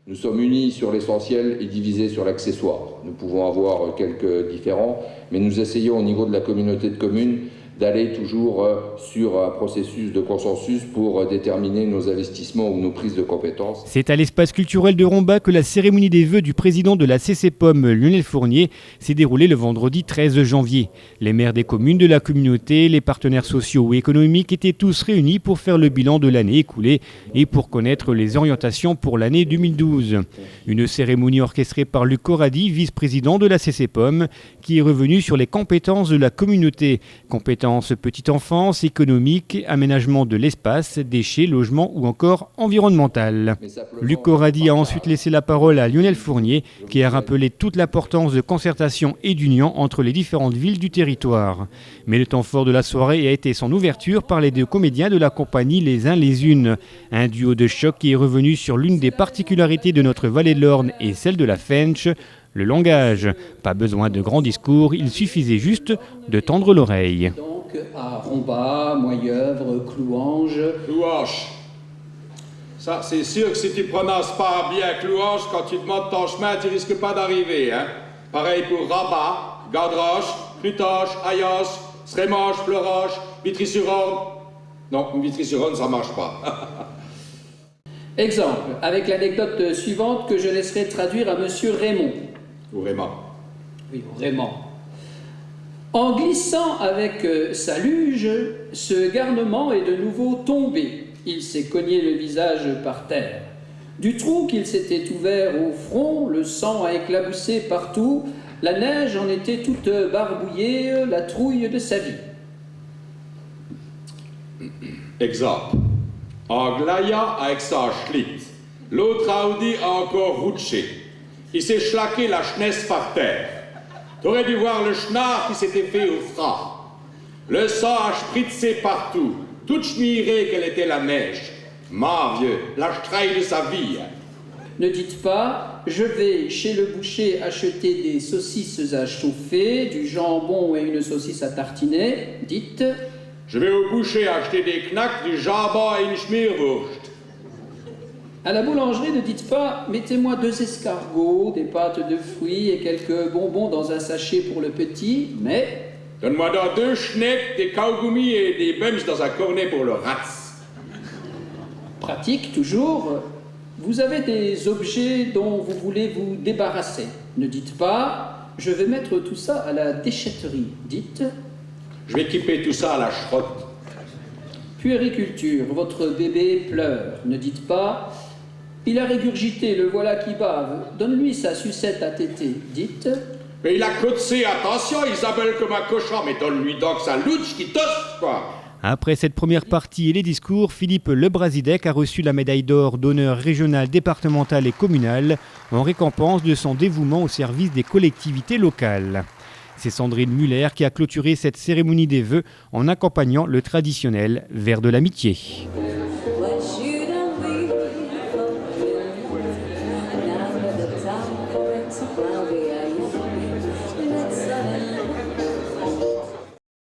Nous sommes unis sur l'essentiel et divisés sur l'accessoire. Nous pouvons avoir quelques différends, mais nous essayons au niveau de la communauté de communes d'aller toujours sur un processus de consensus pour déterminer nos investissements ou nos prises de compétences. C'est à l'espace culturel de Romba que la cérémonie des vœux du président de la CCPOM, Lionel Fournier, s'est déroulée le vendredi 13 janvier. Les maires des communes de la communauté, les partenaires sociaux ou économiques étaient tous réunis pour faire le bilan de l'année écoulée et pour connaître les orientations pour l'année 2012. Une cérémonie orchestrée par Luc Corradi, vice-président de la CCPOM, qui est revenu sur les compétences de la communauté. Compétences petite enfance, économique, aménagement de l'espace, déchets, logement ou encore environnemental. Luc Corradi a ensuite laissé la parole à Lionel Fournier qui a rappelé toute l'importance de concertation et d'union entre les différentes villes du territoire. Mais le temps fort de la soirée a été son ouverture par les deux comédiens de la compagnie Les Uns les Unes. Un duo de choc qui est revenu sur l'une des particularités de notre vallée de l'Orne et celle de la Fench, le langage. Pas besoin de grands discours, il suffisait juste de tendre l'oreille. À Romba, Moyeuvre, Clouange. Clouange. Ça, c'est sûr que si tu prononces pas bien Clouange, quand tu demandes ton chemin, tu risques pas d'arriver, hein. Pareil pour Rabat, Gandroche, Plutoche, Ayos, Srémange, Fleuroche, Vitry-sur-Orne. Non, Vitry-sur-Orne, ça marche pas. Exemple, avec l'anecdote suivante que je laisserai traduire à monsieur Raymond. Ou Raymond. Oui, Raymond. En glissant avec sa luge, ce garnement est de nouveau tombé. Il s'est cogné le visage par terre. Du trou qu'il s'était ouvert au front, le sang a éclaboussé partout, la neige en était toute barbouillée, la trouille de sa vie. Exemple. En glaillant avec sa schlitt, l'autre Audi a encore rouché. Il s'est schlaqué la chnesse par terre. T'aurais dû voir le schnard qui s'était fait au franc. Le sang a spritzé partout, toute schmirée qu'elle était la neige. Ma vieux, la straille de sa vie. Ne dites pas, je vais chez le boucher acheter des saucisses à chauffer, du jambon et une saucisse à tartiner. Dites, je vais au boucher acheter des knacks, du jambon et une schmierwurst. À la boulangerie, ne dites pas « Mettez-moi 2 escargots, des pâtes de fruits et quelques bonbons dans un sachet pour le petit », mais... Donne-moi dans 2 schnecks, des kaugummis et des bums dans un cornet pour le ratz. Pratique, toujours. Vous avez des objets dont vous voulez vous débarrasser. Ne dites pas « Je vais mettre tout ça à la déchetterie ». Dites... Je vais équiper tout ça à la schrotte. Puériculture, votre bébé pleure. Ne dites pas... Il a régurgité, le voilà qui bave. Donne-lui sa sucette à téter. Dites. Mais il a cotsé, attention, Isabelle comme un cochon, mais donne-lui donc sa louche qui tosse, quoi. Après cette première partie et les discours, Philippe Lebrasidec a reçu la médaille d'or d'honneur régionale, départementale et communale en récompense de son dévouement au service des collectivités locales. C'est Sandrine Muller qui a clôturé cette cérémonie des vœux en accompagnant le traditionnel verre de l'amitié.